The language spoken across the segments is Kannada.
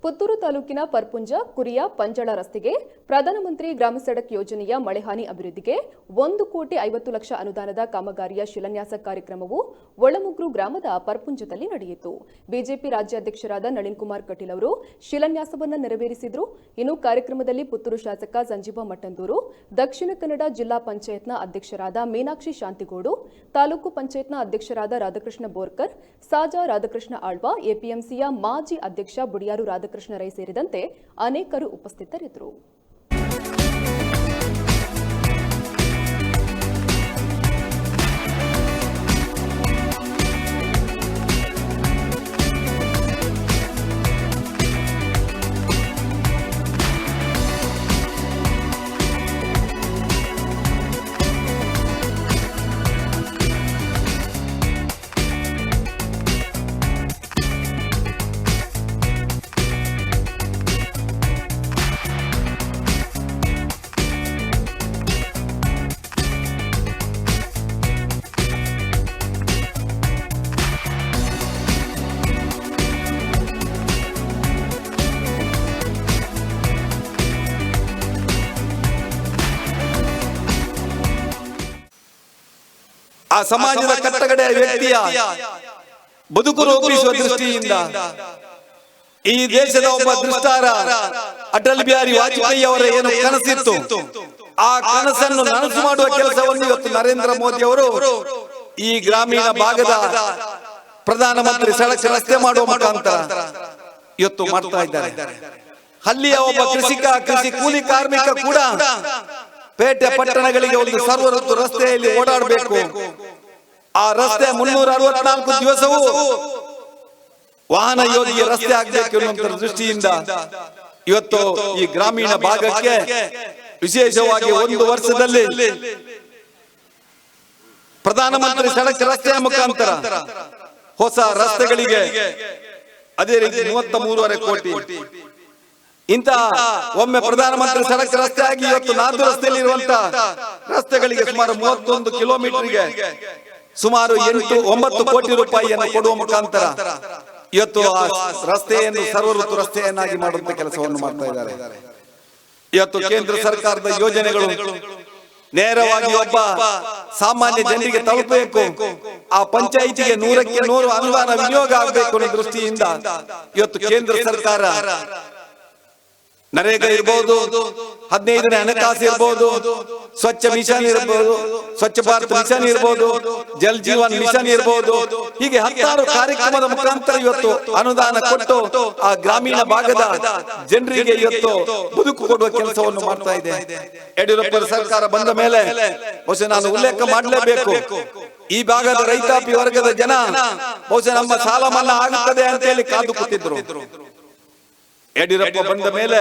ಪುತ್ತೂರು ತಾಲೂಕಿನ ಪರ್ಪುಂಜ ಕುರಿಯ ಪಂಜಳ ರಸ್ತೆಗೆ ಪ್ರಧಾನಮಂತ್ರಿ ಗ್ರಾಮ ಸಡಕ್ ಯೋಜನೆಯ ಮಳೆಹಾನಿ ಅಭಿವೃದ್ಧಿಗೆ 1,50,00,000 ಅನುದಾನದ ಕಾಮಗಾರಿಯ ಶಿಲಾನ್ಯಾಸ ಕಾರ್ಯಕ್ರಮವು ಒಳಮುಗ್ರು ಗ್ರಾಮದ ಪರ್ಪುಂಜದಲ್ಲಿ ನಡೆಯಿತು. ಬಿಜೆಪಿ ರಾಜ್ಯಾಧ್ಯಕ್ಷರಾದ ನಳಿನ್ ಕುಮಾರ್ ಕಟೀಲ್ ಅವರು ಶಿಲಾನ್ಯಾಸವನ್ನು ನೆರವೇರಿಸಿದರು. ಇನ್ನು ಕಾರ್ಯಕ್ರಮದಲ್ಲಿ ಪುತ್ತೂರು ಶಾಸಕ ಸಂಜೀವ ಮಟ್ಟಂದೂರು, ದಕ್ಷಿಣ ಕನ್ನಡ ಜಿಲ್ಲಾ ಪಂಚಾಯತ್ನ ಅಧ್ಯಕ್ಷರಾದ ಮೀನಾಕ್ಷಿ ಶಾಂತಿಗೋಡು, ತಾಲೂಕು ಪಂಚಾಯತ್ನ ಅಧ್ಯಕ್ಷರಾದ ರಾಧಾಕೃಷ್ಣ ಬೋರ್ಕರ್, ಸಾಜಾ ರಾಧಾಕೃಷ್ಣ ಆಳ್ವ, ಎಪಿಎಂಸಿಯ ಮಾಜಿ ಅಧ್ಯಕ್ಷ ಬುಡಿಯಾರು ರಾಧಾಕೃಷ್ಣ ರೈ ಸೇರಿದಂತೆ ಅನೇಕರು ಉಪಸ್ಥಿತರಿದ್ದರು. ಆ ಸಮಾಜದ ಕಟ್ಟಕಡೆಯ ವ್ಯಕ್ತಿಯ ಬದುಕು ರೂಪಿಸುವ ದೃಷ್ಟಿಯಿಂದ ಈ ದೇಶದ ಒಬ್ಬ ದೃಷ್ಟಾರ ಅಟಲ್ ಬಿಹಾರಿ ವಾಜಪೇಯಿ ಅವರ ಏನು ಕನಸಿತ್ತು, ಆ ಕನಸನ್ನು ನನಸು ಮಾಡುವ ಕೆಲಸವನ್ನು ಇವತ್ತು ನರೇಂದ್ರ ಮೋದಿ ಅವರು ಈ ಗ್ರಾಮೀಣ ಭಾಗದ ಪ್ರಧಾನಮಂತ್ರಿ ಸಡಕ್ ರಸ್ತೆ ಮಾಡುವ ಮುಖಾಂತರ ಇವತ್ತು ಮಾಡ್ತಾ ಇದ್ದಾರೆ. ಅಲ್ಲಿಯ ಒಬ್ಬ ಕೃಷಿ ಕೂಲಿ ಕಾರ್ಮಿಕ ಕೂಡ ಪೇಟೆ ಪಟ್ಟಣಗಳಿಗೆ ಒಂದು ಸರ್ವ ಋತು ರಸ್ತೆಯಲ್ಲಿ ಓಡಾಡಬೇಕು. ಆ ರಸ್ತೆ 364 ದಿವಸವೂ ವಾಹನ ಯೋಗಿಗೆ ರಸ್ತೆ ಆಗಬೇಕು ಎನ್ನುವಂತ ದೃಷ್ಟಿಯಿಂದ ಇವತ್ತು ಈ ಗ್ರಾಮೀಣ ಭಾಗಕ್ಕೆ ವಿಶೇಷವಾಗಿ ಒಂದು ವರ್ಷದಲ್ಲಿ ಪ್ರಧಾನಮಂತ್ರಿ ಸಡಕ್ ರಸ್ತೆಯ ಮುಖಾಂತರ ಹೊಸ ರಸ್ತೆಗಳಿಗೆ ಅದೇ ರೀತಿ 33.5 ಕೋಟಿ ಇಂತಹ ಒಮ್ಮೆ ಪ್ರಧಾನಮಂತ್ರಿ ಸಡಕ್ ರಸ್ತೆ ಆಗಿ ಇವತ್ತು 4 ರಸ್ತೆಯಲ್ಲಿ ಇರುವಂತಹ ರಸ್ತೆಗಳಿಗೆ ಸುಮಾರು 31 ಕಿಲೋಮೀಟರ್ಗೆ ಸುಮಾರು 8-9 ಕೋಟಿ ರೂಪಾಯಿಯನ್ನು ಕೊಡುವ ಮುಖಾಂತರ ಇವತ್ತು ಆ ರಸ್ತೆಯನ್ನು ಸರ್ವ ಋತು ರಸ್ತೆಯನ್ನಾಗಿ ಮಾಡುವಂತ ಕೆಲಸವನ್ನು ಮಾಡ್ತಾ ಇದ್ದಾರೆ. ಇವತ್ತು ಕೇಂದ್ರ ಸರ್ಕಾರದ ಯೋಜನೆಗಳು ನೇರವಾಗಿ ಒಬ್ಬ ಸಾಮಾನ್ಯ ಜನರಿಗೆ ತಲುಪಬೇಕು, ಆ ಪಂಚಾಯಿತಿಗೆ 100ಕ್ಕೆ 100 ಅನುದಾನ ವಿನಿಯೋಗ ಆಗಬೇಕು ಅನ್ನೋ ದೃಷ್ಟಿಯಿಂದ ಇವತ್ತು ಕೇಂದ್ರ ಸರ್ಕಾರ ನರೇಗಾ ಇರಬಹುದು, 15ನೇ ಹಣಕಾಸು ಇರಬಹುದು, ಸ್ವಚ್ಛ ಮಿಷನ್ ಇರಬಹುದು, ಸ್ವಚ್ಛ ಭಾರತ್ ಮಿಷನ್ ಇರಬಹುದು, ಜಲ್ ಜೀವನ್ ಮಿಷನ್ ಇರಬಹುದು, ಹೀಗೆ 10 ಕಾರ್ಯಕ್ರಮದ ಮುಖಾಂತರ ಇವತ್ತು ಅನುದಾನ ಕೊಟ್ಟು ಆ ಗ್ರಾಮೀಣ ಭಾಗದ ಜನರಿಗೆ ಇವತ್ತು ಬದುಕು ಕೊಡುವ ಕೆಲಸವನ್ನು ಮಾಡ್ತಾ ಇದೆ. ಯಡಿಯೂರಪ್ಪ ಸರ್ಕಾರ ಬಂದ ಮೇಲೆ ಬಹುಶಃ ನಾನು ಉಲ್ಲೇಖ ಮಾಡಲೇಬೇಕು, ಈ ಭಾಗದ ರೈತಾಪಿ ವರ್ಗದ ಜನ ಬಹುಶಃ ನಮ್ಮ ಸಾಲ ಮನ್ನಾ ಆಗುತ್ತದೆ ಅಂತ ಹೇಳಿ ಕಾದು ಕೂತಿದ್ರು. ಯಡಿಯೂರಪ್ಪ ಬಂದ ಮೇಲೆ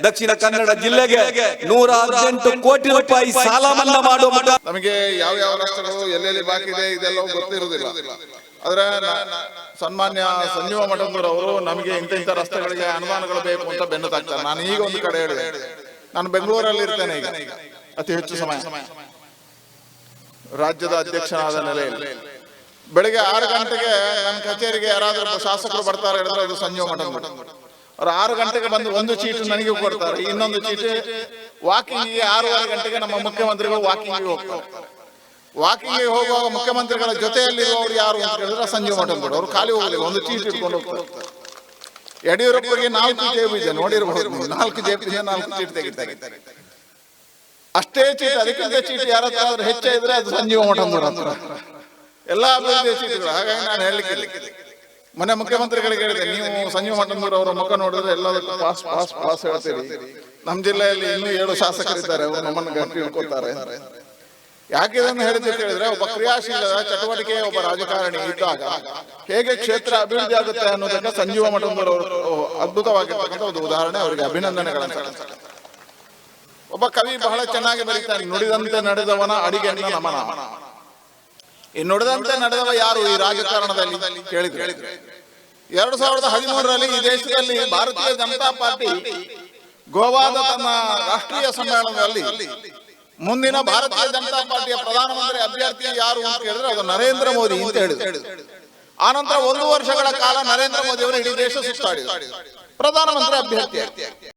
ದಕ್ಷಿಣ ಕನ್ನಡ ಜಿಲ್ಲೆಗೆ 118 ಕೋಟಿ ರೂಪಾಯಿ ಸಾಲ ಮನ್ನಾ ಮಾಡುವ ನಮಗೆ ಯಾವ ಯಾವ ರಸ್ತೆಗಳು ಎಲ್ಲೆಲ್ಲಿ ಬಾಕಿ ಇದೆ ಇದೆಲ್ಲ ಗೊತ್ತಿರುವುದಿಲ್ಲ. ಆದ್ರೆ ಸನ್ಮಾನ್ಯ ಸಂಜೀವ ಮಠಂದೂರ್ ಅವರು ನಮಗೆ ಇಂಥ ರಸ್ತೆಗಳಿಗೆ ಅನುದಾನಗಳು ಬೇಕು ಅಂತ ಬೆನ್ನು ತಾಕ್ತಾರೆ. ನಾನು ಈಗ ಒಂದು ಕಡೆ ಹೇಳಿದೆ, ನಾನು ಬೆಂಗಳೂರಲ್ಲಿ ಇರ್ತೇನೆ ಈಗ ಅತಿ ಹೆಚ್ಚು ಸಮಯ, ರಾಜ್ಯದ ಅಧ್ಯಕ್ಷನಾದ ನೆಲೆಯಲ್ಲಿ. ಬೆಳಿಗ್ಗೆ 6 ಗಂಟೆಗೆ ನನ್ನ ಕಚೇರಿಗೆ ಯಾರಾದ್ರೂ ಶಾಸಕರು ಬರ್ತಾರೆ ಹೇಳಿದ್ರೆ ಅದು ಸಂಜೀವ ಮಠಂದೂರ್. ಅವ್ರು 6 ಗಂಟೆಗೆ ಬಂದು ಒಂದು ಚೀಟು ನನಗೆ ಕೊಡ್ತಾರೆ, ಇನ್ನೊಂದು ಚೀಟು ವಾಕಿಂಗ್ಗೆ 6:30 ಗಂಟೆಗೆ ನಮ್ಮ ಮುಖ್ಯಮಂತ್ರಿಗಳು ವಾಕಿಂಗ್ಗೆ ಹೋಗ್ತಾರೆ. ವಾಕಿಂಗ್ಗೆ ಹೋಗುವಾಗ ಮುಖ್ಯಮಂತ್ರಿಗಳ ಜೊತೆಯಲ್ಲಿರುವವರು ಯಾರು ಅಂತ ಹೇಳಿದ್ರೆ ಸಂಜೀವ ಮಠಂದೂರ್. ಅವರು ಖಾಲಿ ಹೋಗಲಿಲ್ಲ, ಒಂದು ಚೀಟು ಇಟ್ಕೊಂಡು ಹೋಗ್ತಾರೆ. ಯಡಿಯೂರಪ್ಪಗೆ 4 ಜೇಬು ಇದೆ, ನೋಡಿರಬಹುದು, 4 ಜೇಬು ಇದೆ, 4 ಚೀಟು ತೆಗಿತಾರೆ. ಅಷ್ಟೇ ಚೀಟು, ಅದಕ್ಕಿಂತ ಚೀಟು ಯಾರ ಹತ್ರ ಹೆಚ್ಚೆ ಇದ್ರೆ ಅದು ಸಂಜೀವ ಮಠಂದೂರ್ ಹತ್ರ ಎಲ್ಲಾ ಅಭಿವೃದ್ಧಿ ಚೀಟುಗಳು. ಹಾಗಾಗಿ ನಾನು ಹೇಳಲಿಕ್ಕೆ ಮೊನ್ನೆ ಮುಖ್ಯಮಂತ್ರಿಗಳಿಗೆ ಹೇಳಿದೆ, ನೀವು ಸಂಜೀವ ಮಠಂದೂರ್ ಅವರ ಮುಖ ನೋಡಿದ್ರೆ ಎಲ್ಲದಕ್ಕೂ ಪಾಸ್ ಪಾಸ್ ಪಾಸ್ ಹೇಳ್ತೀರಿ. ನಮ್ಮ ಜಿಲ್ಲೆಯಲ್ಲಿ ಇನ್ನೂ 7 ಶಾಸಕರಿದ್ದಾರೆ, ಅವರು ನಮ್ಮನ್ನು ಗಟ್ಟಿ ಹಿಡ್ಕೊತಾರೆ. ಯಾಕೆ ಇದನ್ನು ಹೇಳಿದ್ರೆ ಹೇಳಿದ್ರೆ, ಒಬ್ಬ ಕ್ರಿಯಾಶೀಲ ಚಟುವಟಿಕೆ ಒಬ್ಬ ರಾಜಕಾರಣಿ ಇದ್ದಾಗ ಹೇಗೆ ಕ್ಷೇತ್ರ ಅಭಿವೃದ್ಧಿ ಆಗುತ್ತೆ ಅನ್ನೋದಕ್ಕೆ ಸಂಜೀವ ಮಠಂದೂರ್ ಅವರು ಅದ್ಭುತವಾಗಿರ್ತಕ್ಕಂಥ ಒಂದು ಉದಾಹರಣೆ. ಅವರಿಗೆ ಅಭಿನಂದನೆಗಳನ್ನು ಸಲ್ಲಿಸ್ತಾರೆ. ಒಬ್ಬ ಕವಿ ಬಹಳ ಚೆನ್ನಾಗಿ ಬರೀತಾನೆ, ನುಡಿದಂತೆ ನಡೆದವನ ಅಡಿಗೆನ್ನ ನಮನ. ಈ ನುಡಿದಂತೆ ನಡೆದವ ಯಾರು ಈ ರಾಜಕಾರಣದಲ್ಲಿ ಕೇಳಿದ್ರೆ, 2013ರಲ್ಲಿ ಈ ದೇಶದಲ್ಲಿ ಭಾರತೀಯ ಜನತಾ ಪಾರ್ಟಿ ಗೋವಾದ ತನ್ನ ರಾಷ್ಟ್ರೀಯ ಸಮ್ಮೇಳನದಲ್ಲಿ ಮುಂದಿನ ಭಾರತೀಯ ಜನತಾ ಪಾರ್ಟಿಯ ಪ್ರಧಾನಮಂತ್ರಿ ಅಭ್ಯರ್ಥಿ ಯಾರು ಅಂತ ಕೇಳಿದ್ರೆ ಅದು ನರೇಂದ್ರ ಮೋದಿ ಅಂತ ಹೇಳಿದ್ರು. ಆನಂತರ 1 ವರ್ಷಗಳ ಕಾಲ ನರೇಂದ್ರ ಮೋದಿ ಅವರು ಇಡೀ ದೇಶ ಸುತ್ತಾಡಿದರು. ಪ್ರಧಾನಮಂತ್ರಿ ಅಭ್ಯರ್ಥಿ ಆಗ್ತಾರೆ.